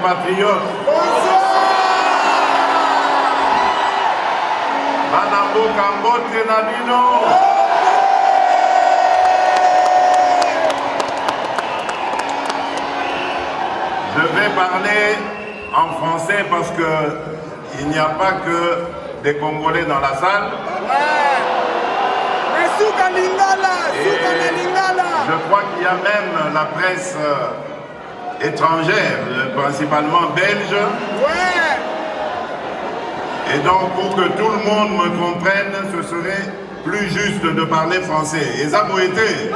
compatriotes. Banambo Kambote Nabino. Je vais parler en français parce qu'il n'y a pas que des Congolais dans la salle. Et je crois qu'il y a même la presse étrangère, principalement belge. Et donc, pour que tout le monde me comprenne, ce serait plus juste de parler français. Et ça vous été.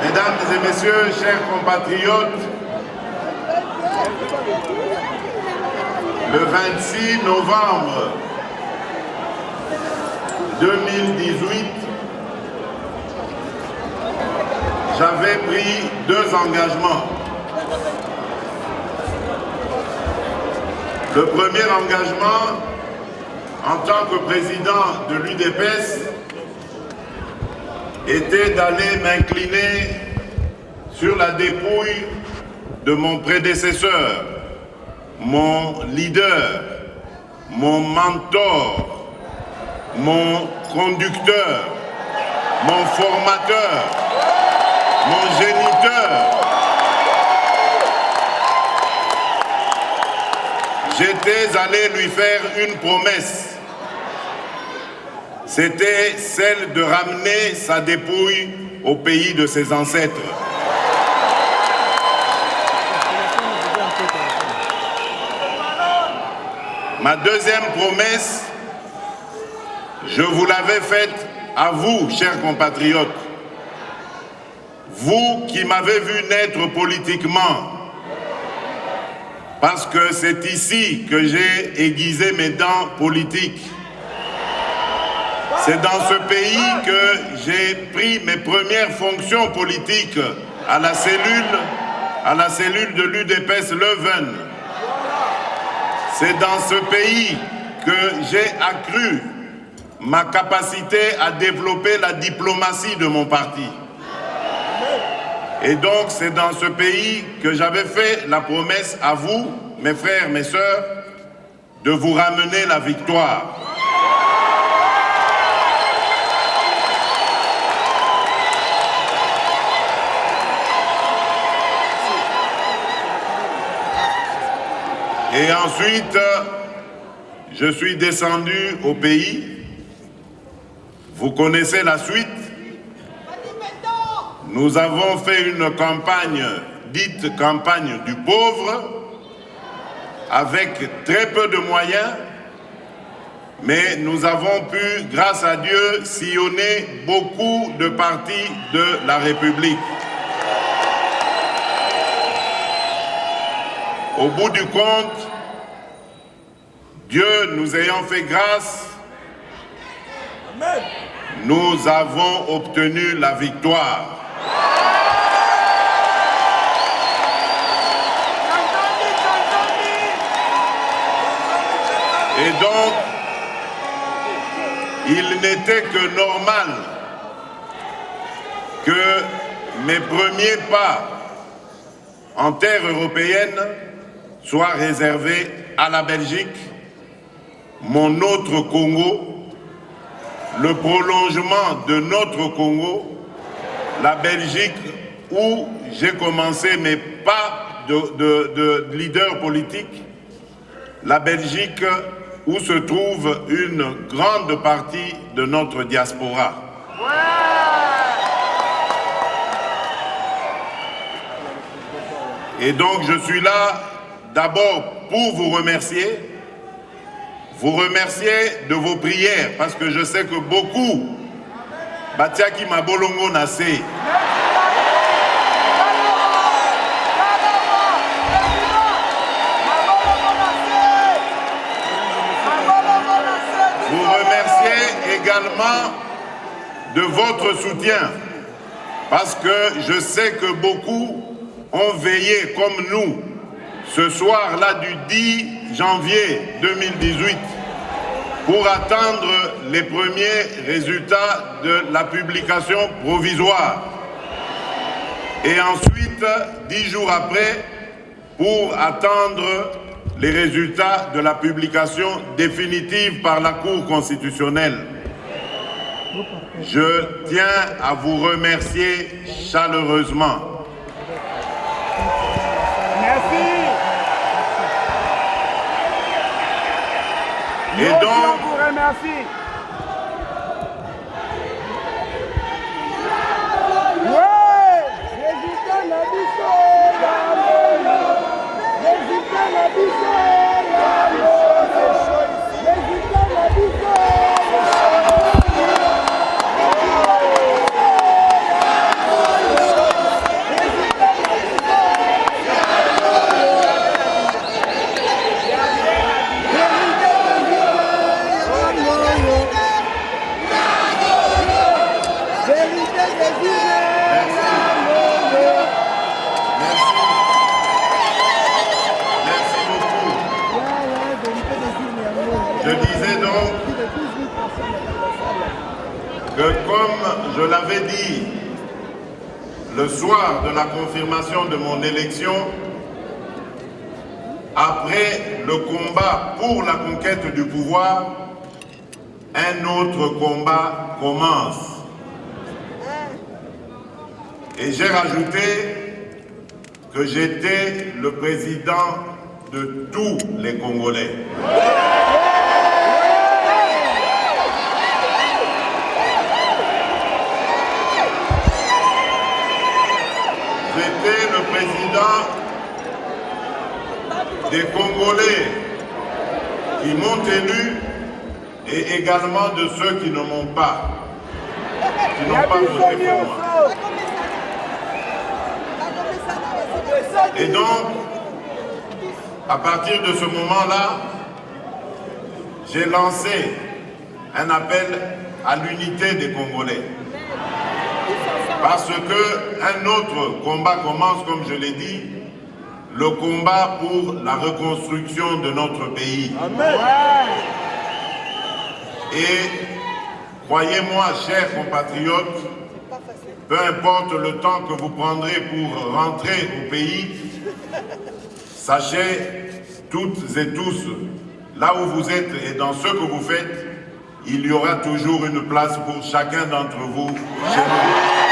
Mesdames et messieurs, chers compatriotes, le 26 novembre 2018, j'avais pris 2 engagements. Le premier engagement, en tant que président de l'UDPS, était d'aller m'incliner sur la dépouille de mon prédécesseur, mon leader, mon mentor, mon conducteur, mon formateur, mon géniteur. J'étais allé lui faire une promesse. C'était celle de ramener sa dépouille au pays de ses ancêtres. Ma deuxième promesse, je vous l'avais faite à vous, chers compatriotes. Vous qui m'avez vu naître politiquement, parce que c'est ici que j'ai aiguisé mes dents politiques. C'est dans ce pays que j'ai pris mes premières fonctions politiques à la cellule de l'UDPS Leuven. C'est dans ce pays que j'ai accru ma capacité à développer la diplomatie de mon parti. Et donc c'est dans ce pays que j'avais fait la promesse à vous, mes frères, mes sœurs, de vous ramener la victoire. Et ensuite, je suis descendu au pays. Vous connaissez la suite. Nous avons fait une campagne, dite campagne du pauvre, avec très peu de moyens, mais nous avons pu, grâce à Dieu, sillonner beaucoup de partis de la République. Au bout du compte, Dieu nous ayant fait grâce, nous avons obtenu la victoire. Et donc, il n'était que normal que mes premiers pas en terre européenne soit réservé à la Belgique, mon autre Congo, le prolongement de notre Congo, la Belgique où j'ai commencé mes pas de leader politique, la Belgique où se trouve une grande partie de notre diaspora. Et donc je suis là d'abord pour vous remercier de vos prières, parce que je sais que beaucoup, Batiaki Mabolongo Nassé, vous remerciez également de votre soutien, parce que je sais que beaucoup ont veillé comme nous ce soir-là du 10 janvier 2018 pour attendre les premiers résultats de la publication provisoire. Et ensuite, 10 jours après, pour attendre les résultats de la publication définitive par la Cour constitutionnelle. Je tiens à vous remercier chaleureusement. Merci. Et donc, on vous remercie. Je disais donc que, comme je l'avais dit le soir de la confirmation de mon élection, après le combat pour la conquête du pouvoir, un autre combat commence. Et j'ai rajouté que j'étais le président de tous les Congolais. J'étais le président des Congolais qui m'ont élu et également de ceux qui ne m'ont pas, qui n'ont pas voté pour moi. Et donc, à partir de ce moment-là, j'ai lancé un appel à l'unité des Congolais. Parce qu'un autre combat commence, comme je l'ai dit, le combat pour la reconstruction de notre pays. Amen. Et croyez-moi, chers compatriotes, peu importe le temps que vous prendrez pour rentrer au pays, sachez toutes et tous, là où vous êtes et dans ce que vous faites, il y aura toujours une place pour chacun d'entre vous chez nous.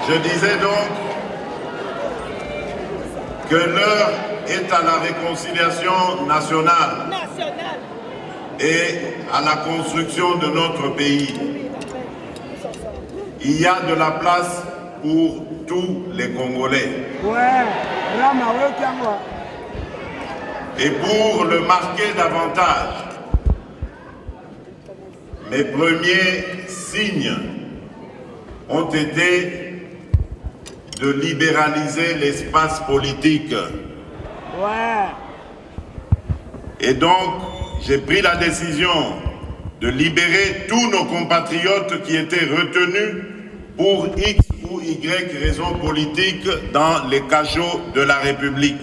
Je disais donc que l'heure est à la réconciliation nationale et à la construction de notre pays. Il y a de la place pour tous les Congolais. Et pour le marquer davantage, mes premiers signes ont été de libéraliser l'espace politique. Et donc, j'ai pris la décision de libérer tous nos compatriotes qui étaient retenus pour X ou Y raisons politiques dans les cachots de la République.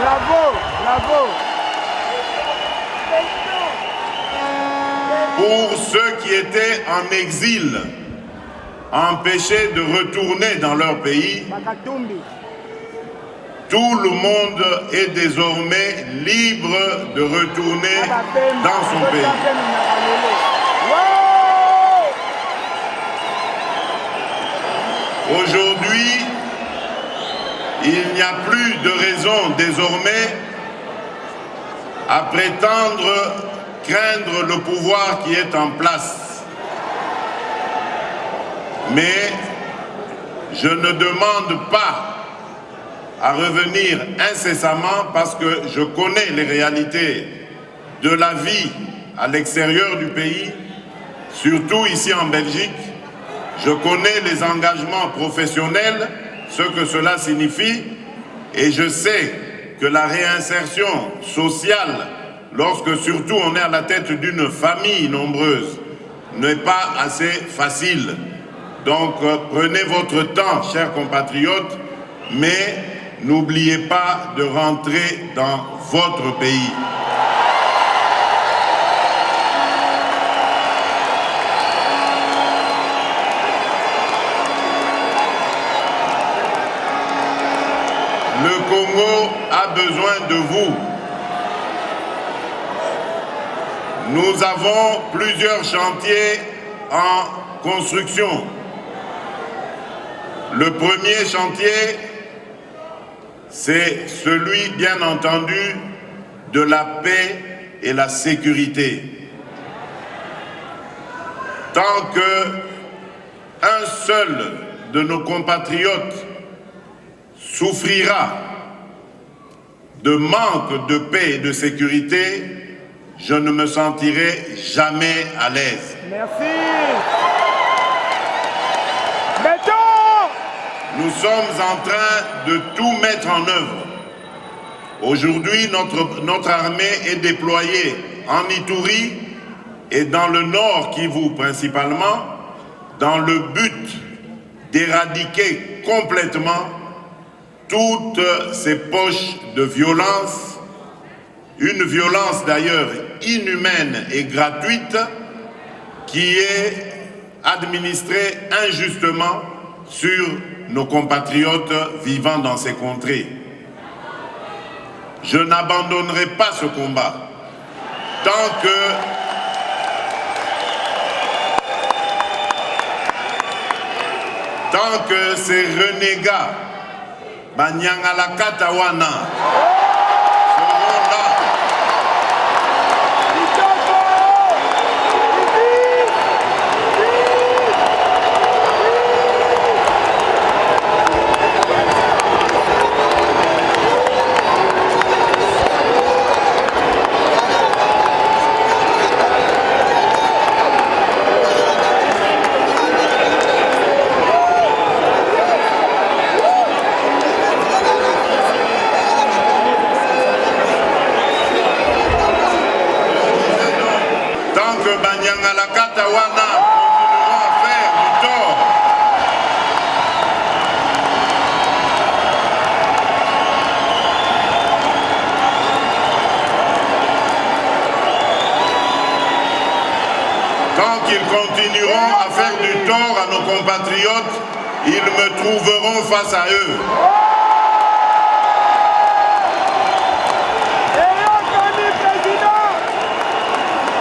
Bravo, bravo. Pour ceux qui étaient en exil, empêchés de retourner dans leur pays, tout le monde est désormais libre de retourner dans son pays. Aujourd'hui, il n'y a plus de raison désormais à prétendre craindre le pouvoir qui est en place. Mais je ne demande pas à revenir incessamment parce que je connais les réalités de la vie à l'extérieur du pays, surtout ici en Belgique. Je connais les engagements professionnels, ce que cela signifie, et je sais que la réinsertion sociale, lorsque surtout on est à la tête d'une famille nombreuse, n'est pas assez facile. Donc prenez votre temps, chers compatriotes, mais n'oubliez pas de rentrer dans votre pays. Le Congo a besoin de vous. Nous avons plusieurs chantiers en construction. Le premier chantier, c'est celui, bien entendu, de la paix et la sécurité. Tant qu'un seul de nos compatriotes souffrira de manque de paix et de sécurité, je ne me sentirai jamais à l'aise. Merci. Béton! Nous sommes en train de tout mettre en œuvre. Aujourd'hui, notre armée est déployée en Ituri et dans le nord Kivu principalement, dans le but d'éradiquer complètement toutes ces poches de violence, une violence d'ailleurs inhumaine et gratuite qui est administrée injustement sur nos compatriotes vivant dans ces contrées. Je n'abandonnerai pas ce combat tant que ces renégats Banyangala Katawana seront là. Banyangala Katawana continueront à faire du tort. Tant qu'ils continueront à faire du tort à nos compatriotes, ils me trouveront face à eux.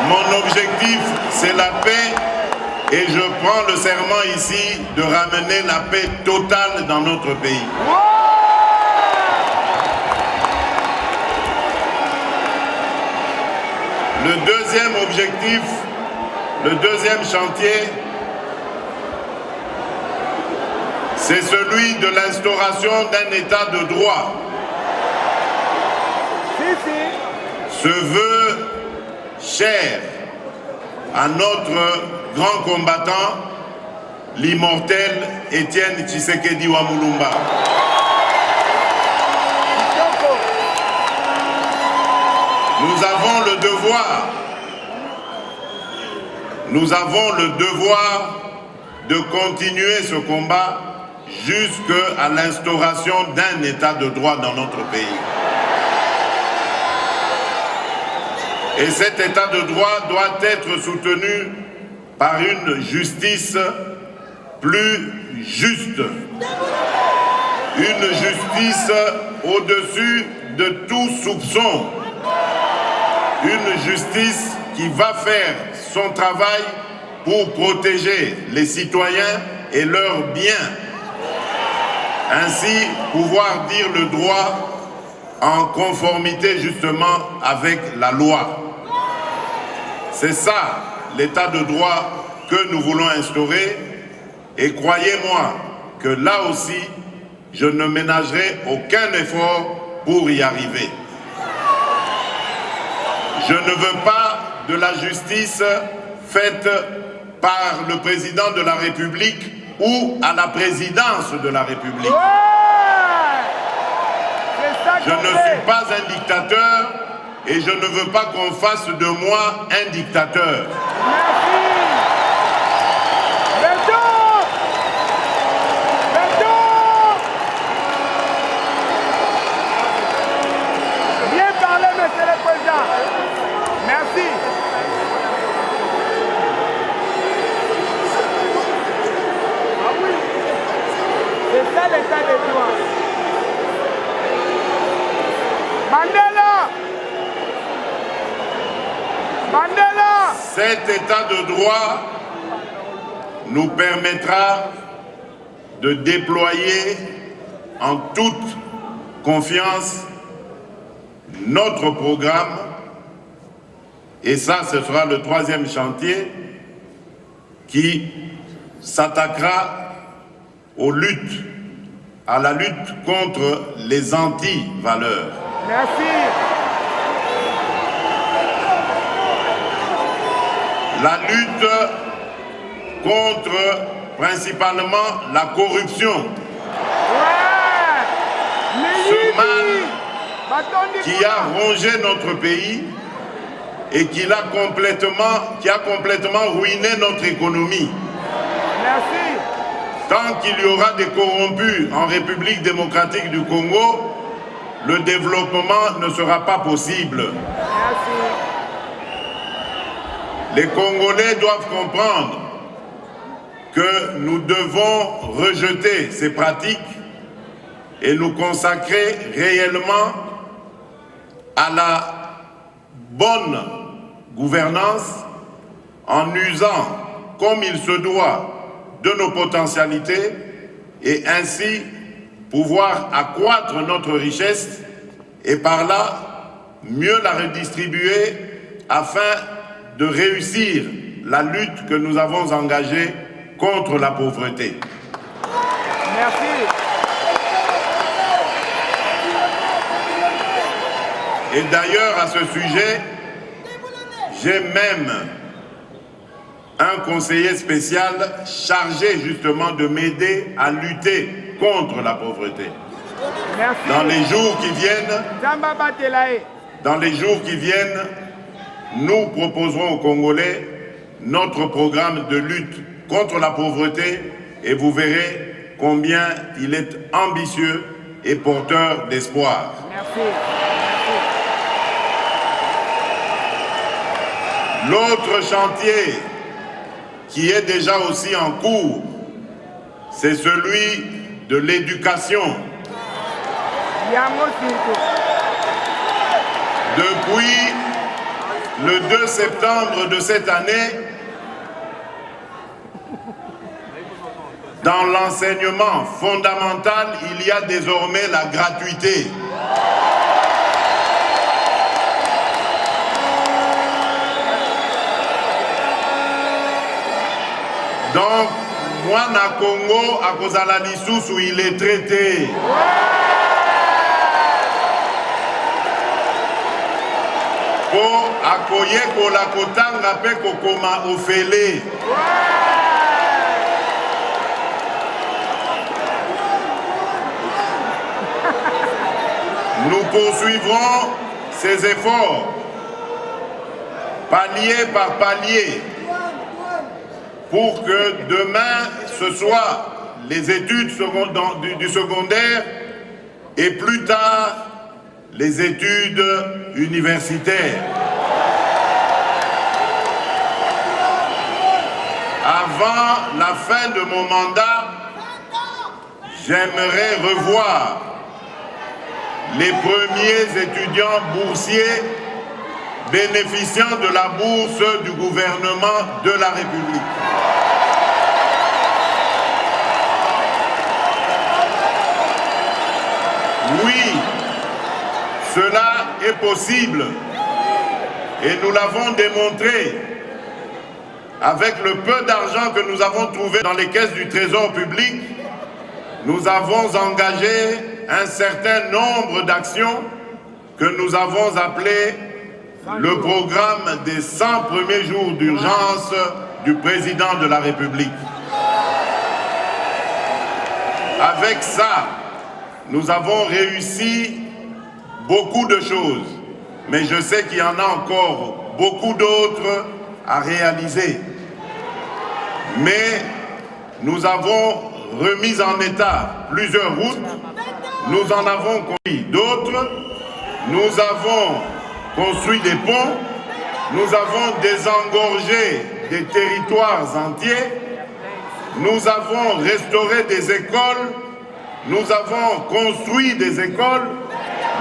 Mon objectif, c'est la paix et je prends le serment ici de ramener la paix totale dans notre pays. Le deuxième objectif, le deuxième chantier, c'est celui de l'instauration d'un état de droit. Ce vœu cher à notre grand combattant, l'immortel Étienne Tshisekedi Wamulumba. Nous avons le devoir de continuer ce combat jusqu'à l'instauration d'un état de droit dans notre pays. Et cet état de droit doit être soutenu par une justice plus juste. Une justice au-dessus de tout soupçon. Une justice qui va faire son travail pour protéger les citoyens et leurs biens Ainsi, pouvoir dire le droit en conformité justement avec la loi. C'est ça, l'état de droit que nous voulons instaurer. Et croyez-moi que là aussi, je ne ménagerai aucun effort pour y arriver. Je ne veux pas de la justice faite par le président de la République ou à la présidence de la République. Je ne suis pas un dictateur et je ne veux pas qu'on fasse de moi un dictateur. Bien parlé, monsieur le président. Merci. Ah oui, c'est ça l'état de droit. Mandela! Mandela! Cet état de droit nous permettra de déployer en toute confiance notre programme, et ça, ce sera le troisième chantier qui s'attaquera aux luttes, à la lutte contre les anti-valeurs. Merci. La lutte contre principalement la corruption. Ce mal qui a rongé notre pays et qui a complètement ruiné notre économie. Merci. Tant qu'il y aura des corrompus en République démocratique du Congo, le développement ne sera pas possible. Merci. Les Congolais doivent comprendre que nous devons rejeter ces pratiques et nous consacrer réellement à la bonne gouvernance en usant comme il se doit de nos potentialités et ainsi pouvoir accroître notre richesse et par là mieux la redistribuer afin de réussir la lutte que nous avons engagée contre la pauvreté. Merci. Et d'ailleurs, à ce sujet, j'ai même un conseiller spécial chargé justement de m'aider à lutter contre la pauvreté. Merci. Dans les jours qui viennent, nous proposerons aux Congolais notre programme de lutte contre la pauvreté et vous verrez combien il est ambitieux et porteur d'espoir. Merci. L'autre chantier qui est déjà aussi en cours, c'est celui de l'éducation. Depuis le 2 septembre de cette année, dans l'enseignement fondamental, il y a désormais la gratuité. Donc, moi, na Congo, à Kozala Lisusu, il est traité. Pour accueillir la kotanga pe kokoma ofele. Nous poursuivrons ces efforts, palier par palier, pour que demain, ce soit les études du secondaire et plus tard, les études universitaires. Avant la fin de mon mandat, j'aimerais revoir les premiers étudiants boursiers bénéficiant de la bourse du gouvernement de la République. Oui, cela est possible et nous l'avons démontré avec le peu d'argent que nous avons trouvé dans les caisses du Trésor public. Nous avons engagé un certain nombre d'actions que nous avons appelées le programme des 100 premiers jours d'urgence du président de la République. Avec ça, nous avons réussi beaucoup de choses, mais je sais qu'il y en a encore beaucoup d'autres à réaliser. Mais nous avons remis en état plusieurs routes, nous en avons construit d'autres, nous avons construit des ponts, nous avons désengorgé des territoires entiers, nous avons restauré des écoles, nous avons construit des écoles,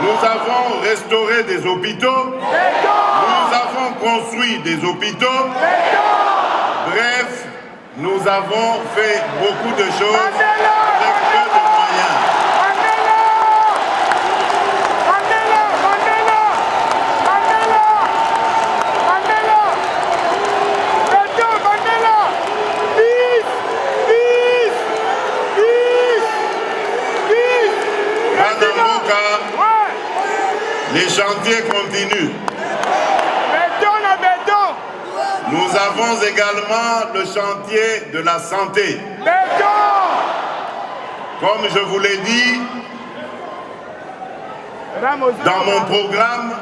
nous avons restauré des hôpitaux, nous avons construit des hôpitaux. Bref, nous avons fait beaucoup de choses avec peu de moyens. Les chantiers continuent. Nous avons également le chantier de la santé. Comme je vous l'ai dit, dans mon programme,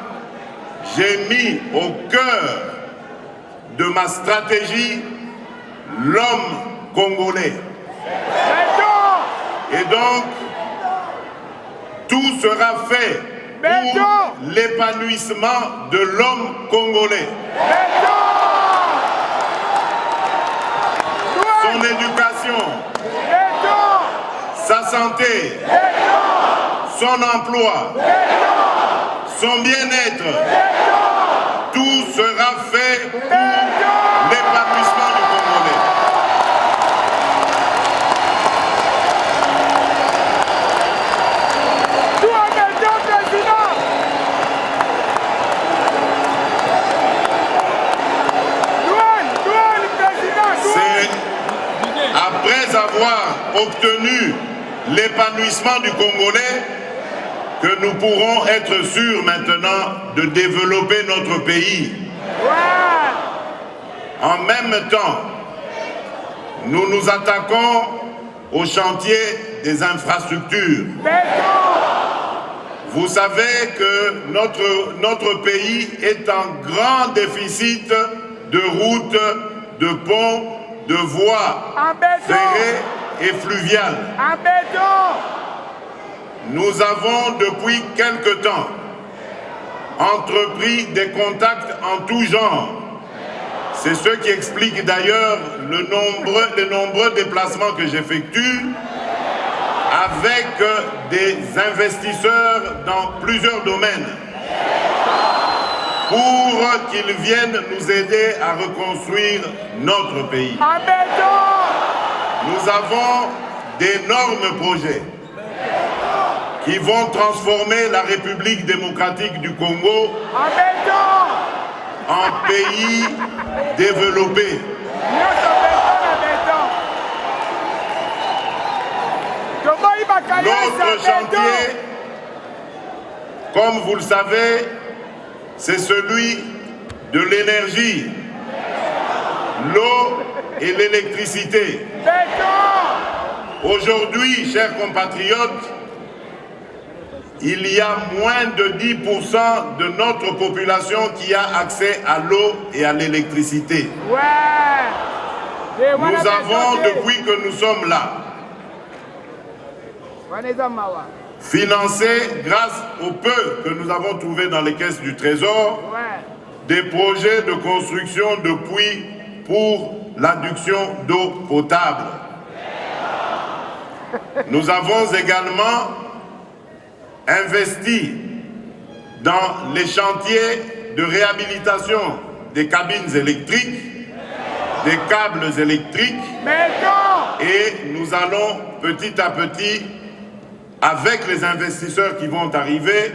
j'ai mis au cœur de ma stratégie l'homme congolais. Et donc, tout sera fait pour l'épanouissement de l'homme congolais. Son éducation, sa santé, son emploi, son bien-être, tout sera fait pour l'épanouissement du Congolais. Après avoir obtenu l'épanouissement du Congolais, que nous pourrons être sûrs maintenant de développer notre pays. En même temps, nous nous attaquons au chantier des infrastructures. Vous savez que notre pays est en grand déficit de routes, de ponts, de voies ferrées et fluviales. Nous avons depuis quelque temps entrepris des contacts en tout genre. C'est ce qui explique d'ailleurs les nombreux déplacements que j'effectue avec des investisseurs dans plusieurs domaines pour qu'ils viennent nous aider à reconstruire notre pays. Nous avons d'énormes projets qui vont transformer la République démocratique du Congo en pays développé. Notre chantier, comme vous le savez, c'est celui de l'énergie, l'eau et l'électricité. Aujourd'hui, chers compatriotes, il y a moins de 10% de notre population qui a accès à l'eau et à l'électricité. Nous avons, depuis que nous sommes là, financé, grâce au peu que nous avons trouvé dans les caisses du Trésor, des projets de construction de puits pour l'adduction d'eau potable. Nous avons également investi dans les chantiers de réhabilitation des cabines électriques, des câbles électriques, et nous allons petit à petit avec les investisseurs qui vont arriver,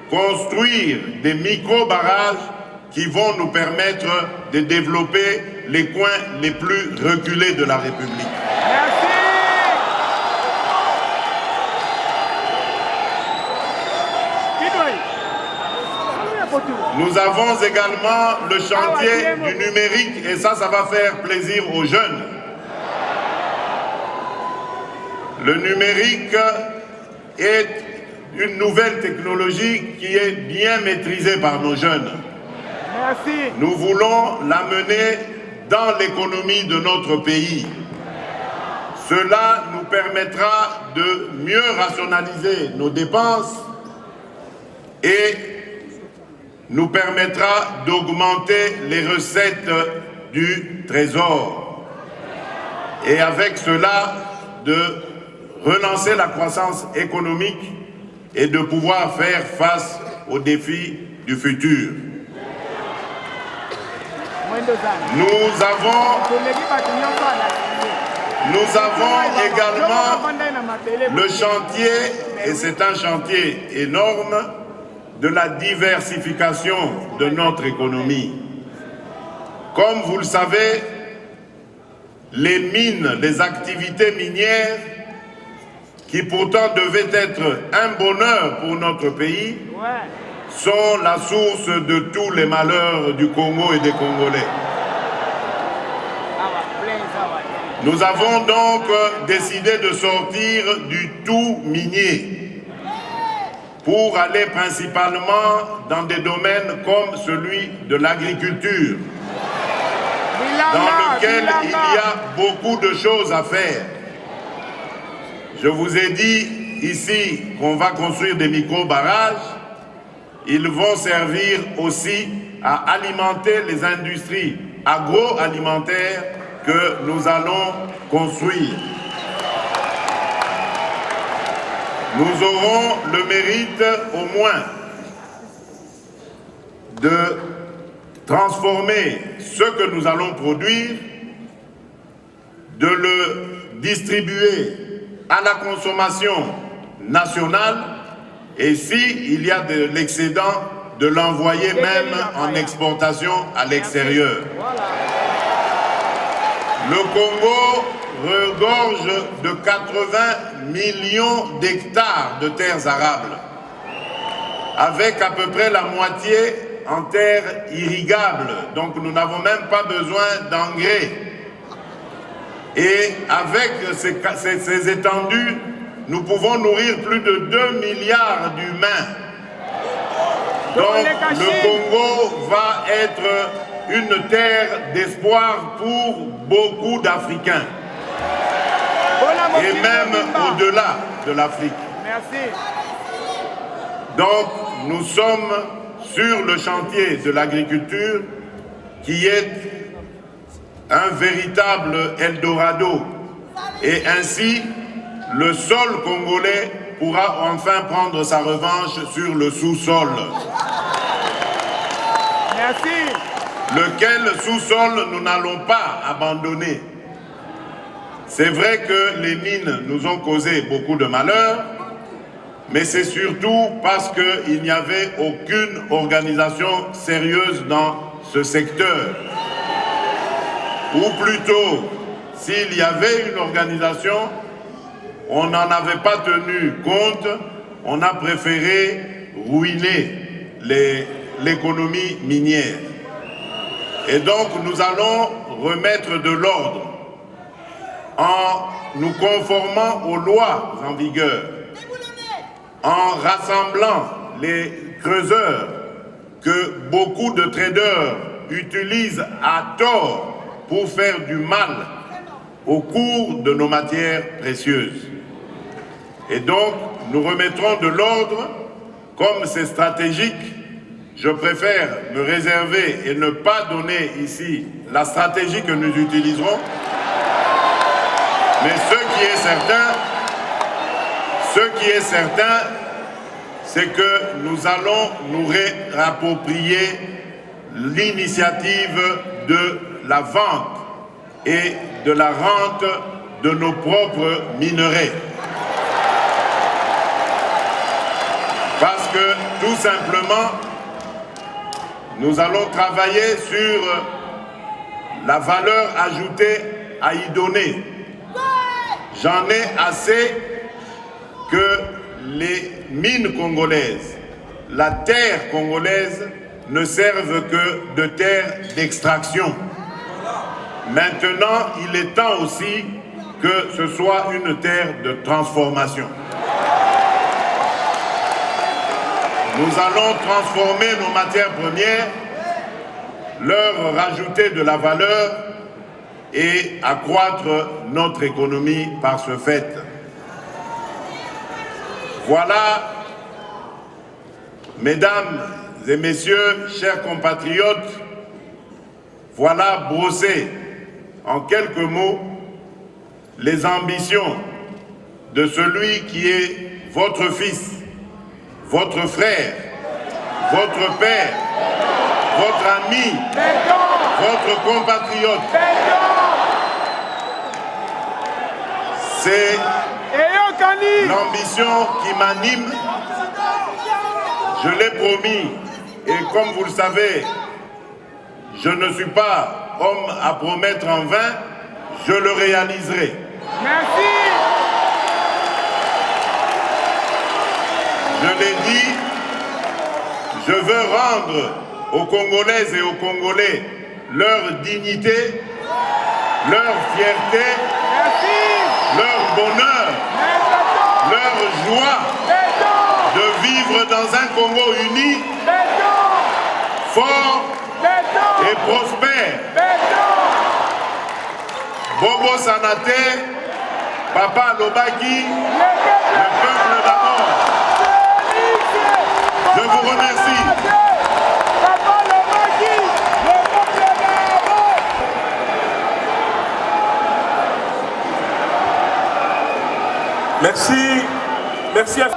construire des micro-barrages qui vont nous permettre de développer les coins les plus reculés de la République. Merci. Nous avons également le chantier du numérique et ça va faire plaisir aux jeunes. Le numérique est une nouvelle technologie qui est bien maîtrisée par nos jeunes. Merci. Nous voulons l'amener dans l'économie de notre pays. Cela nous permettra de mieux rationaliser nos dépenses et nous permettra d'augmenter les recettes du Trésor. Et avec cela, de relancer la croissance économique et de pouvoir faire face aux défis du futur. Nous avons également le chantier, et c'est un chantier énorme, de la diversification de notre économie. Comme vous le savez, les mines, les activités minières, qui pourtant devaient être un bonheur pour notre pays, sont la source de tous les malheurs du Congo et des Congolais. Nous avons donc décidé de sortir du tout minier pour aller principalement dans des domaines comme celui de l'agriculture, dans lequel il y a beaucoup de choses à faire. Je vous ai dit ici qu'on va construire des micro-barrages. Ils vont servir aussi à alimenter les industries agroalimentaires que nous allons construire. Nous aurons le mérite au moins de transformer ce que nous allons produire, de le distribuer à la consommation nationale et s'il y a de l'excédent, de l'envoyer même en exportation à l'extérieur. Le Congo regorge de 80 millions d'hectares de terres arables, avec à peu près la moitié en terres irrigables. Donc nous n'avons même pas besoin d'engrais. Et avec ces étendues, nous pouvons nourrir plus de 2 milliards d'humains. Donc le Congo va être une terre d'espoir pour beaucoup d'Africains. Et même au-delà de l'Afrique. Merci. Donc nous sommes sur le chantier de l'agriculture qui est un véritable Eldorado. Et ainsi, le sol congolais pourra enfin prendre sa revanche sur le sous-sol. Merci. Lequel sous-sol nous n'allons pas abandonner. C'est vrai que les mines nous ont causé beaucoup de malheurs, mais c'est surtout parce qu'il n'y avait aucune organisation sérieuse dans ce secteur. Ou plutôt, s'il y avait une organisation, on n'en avait pas tenu compte, on a préféré ruiner l'économie minière. Et donc nous allons remettre de l'ordre en nous conformant aux lois en vigueur, en rassemblant les creuseurs que beaucoup de traders utilisent à tort pour faire du mal au cours de nos matières précieuses. Et donc, nous remettrons de l'ordre, comme c'est stratégique. Je préfère me réserver et ne pas donner ici la stratégie que nous utiliserons. Mais ce qui est certain, c'est que nous allons nous réapproprier l'initiative de la vente et de la rente de nos propres minerais. que tout simplement, nous allons travailler sur la valeur ajoutée à y donner. J'en ai assez que les mines congolaises, la terre congolaise ne servent que de terre d'extraction. Maintenant, il est temps aussi que ce soit une terre de transformation. Nous allons transformer nos matières premières, leur rajouter de la valeur et accroître notre économie par ce fait. Voilà, mesdames et messieurs, chers compatriotes, voilà brossé en quelques mots les ambitions de celui qui est votre fils, votre frère, votre père, votre ami, votre compatriote. C'est l'ambition qui m'anime. Je l'ai promis et comme vous le savez, je ne suis pas homme à promettre en vain, je le réaliserai. Merci. Je l'ai dit, je veux rendre aux Congolaises et aux Congolais leur dignité, leur fierté, leur bonheur, leur joie de vivre dans un Congo uni, fort et prospère. Bobo Sanate, Papa Lobaki, le peuple d'abord. Je vous remercie. Merci. Merci à...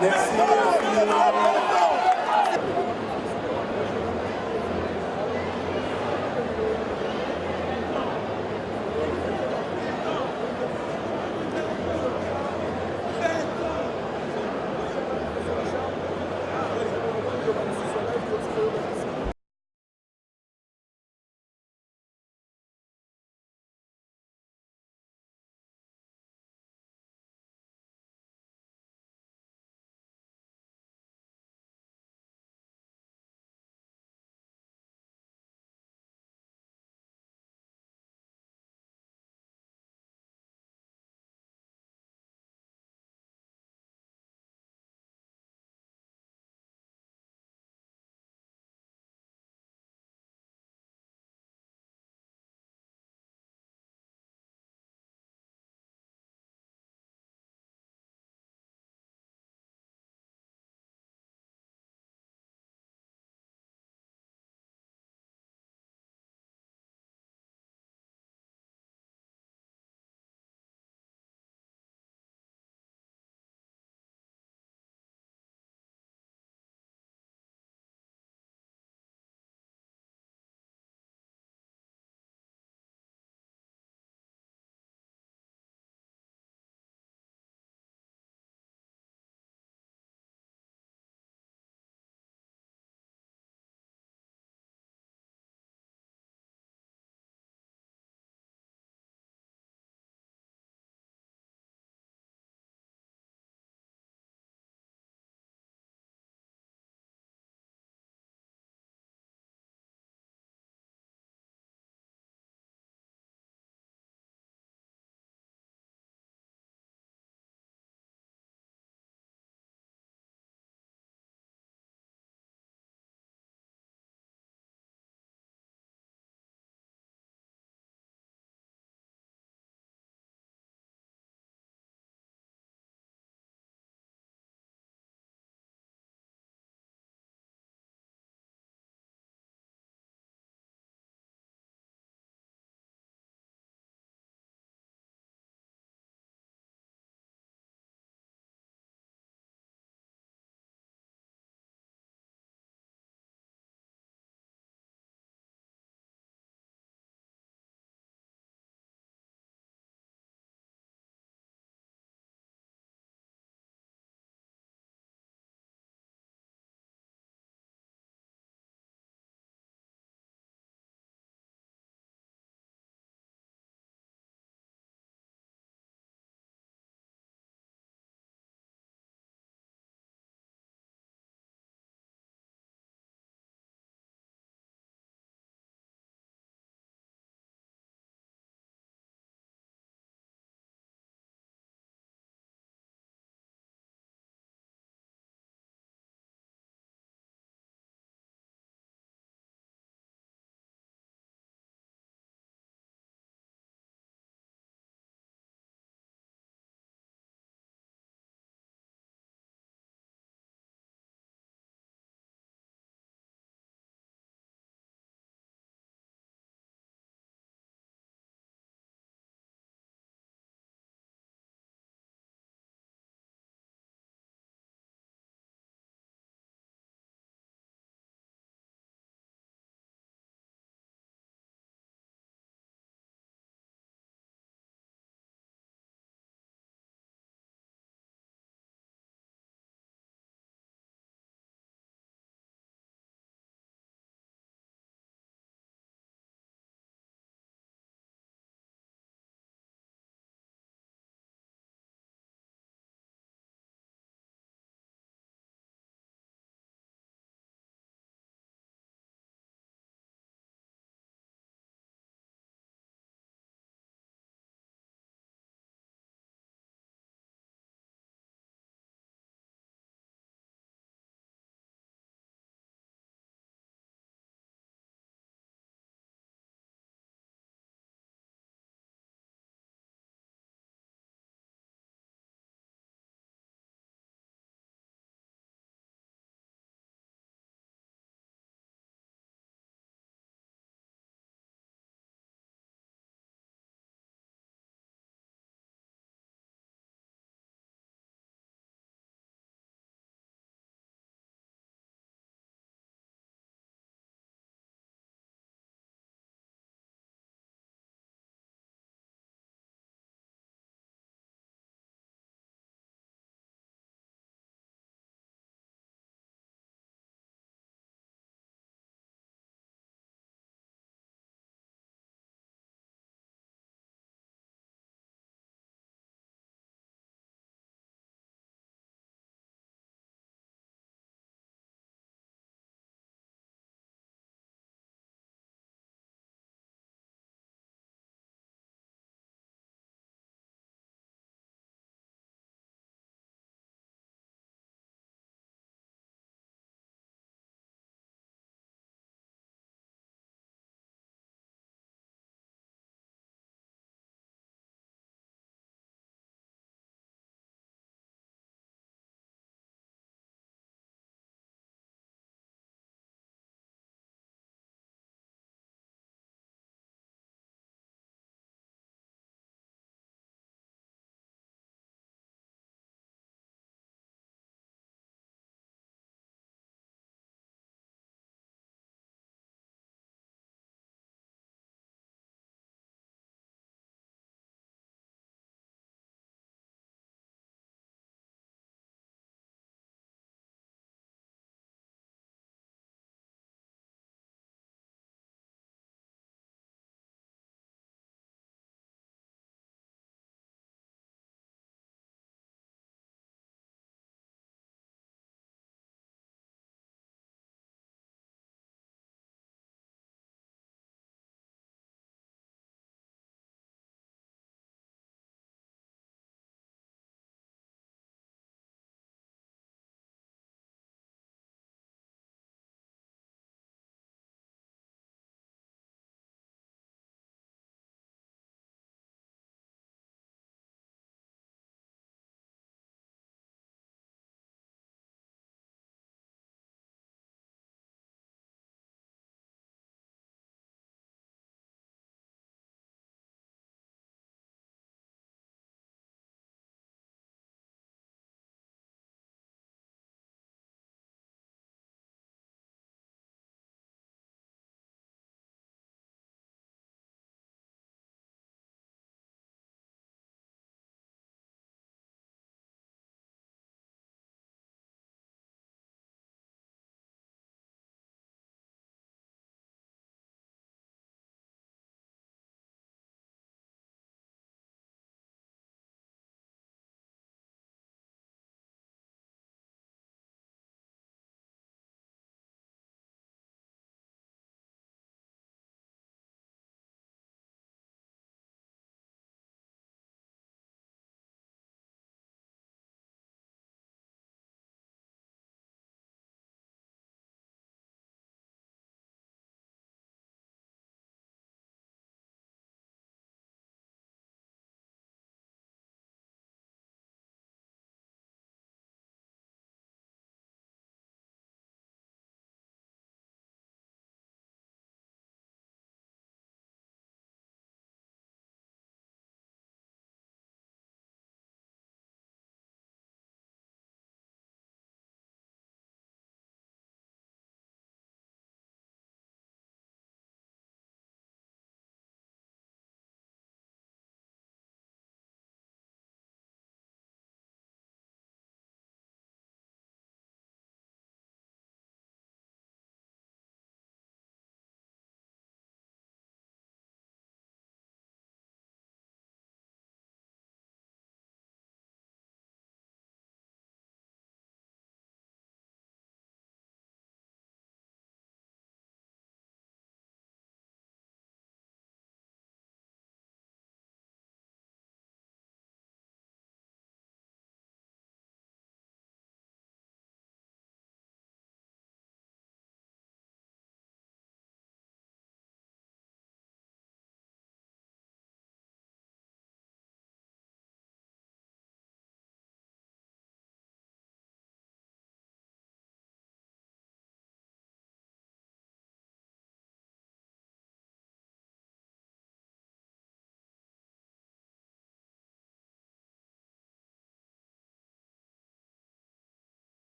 Merci.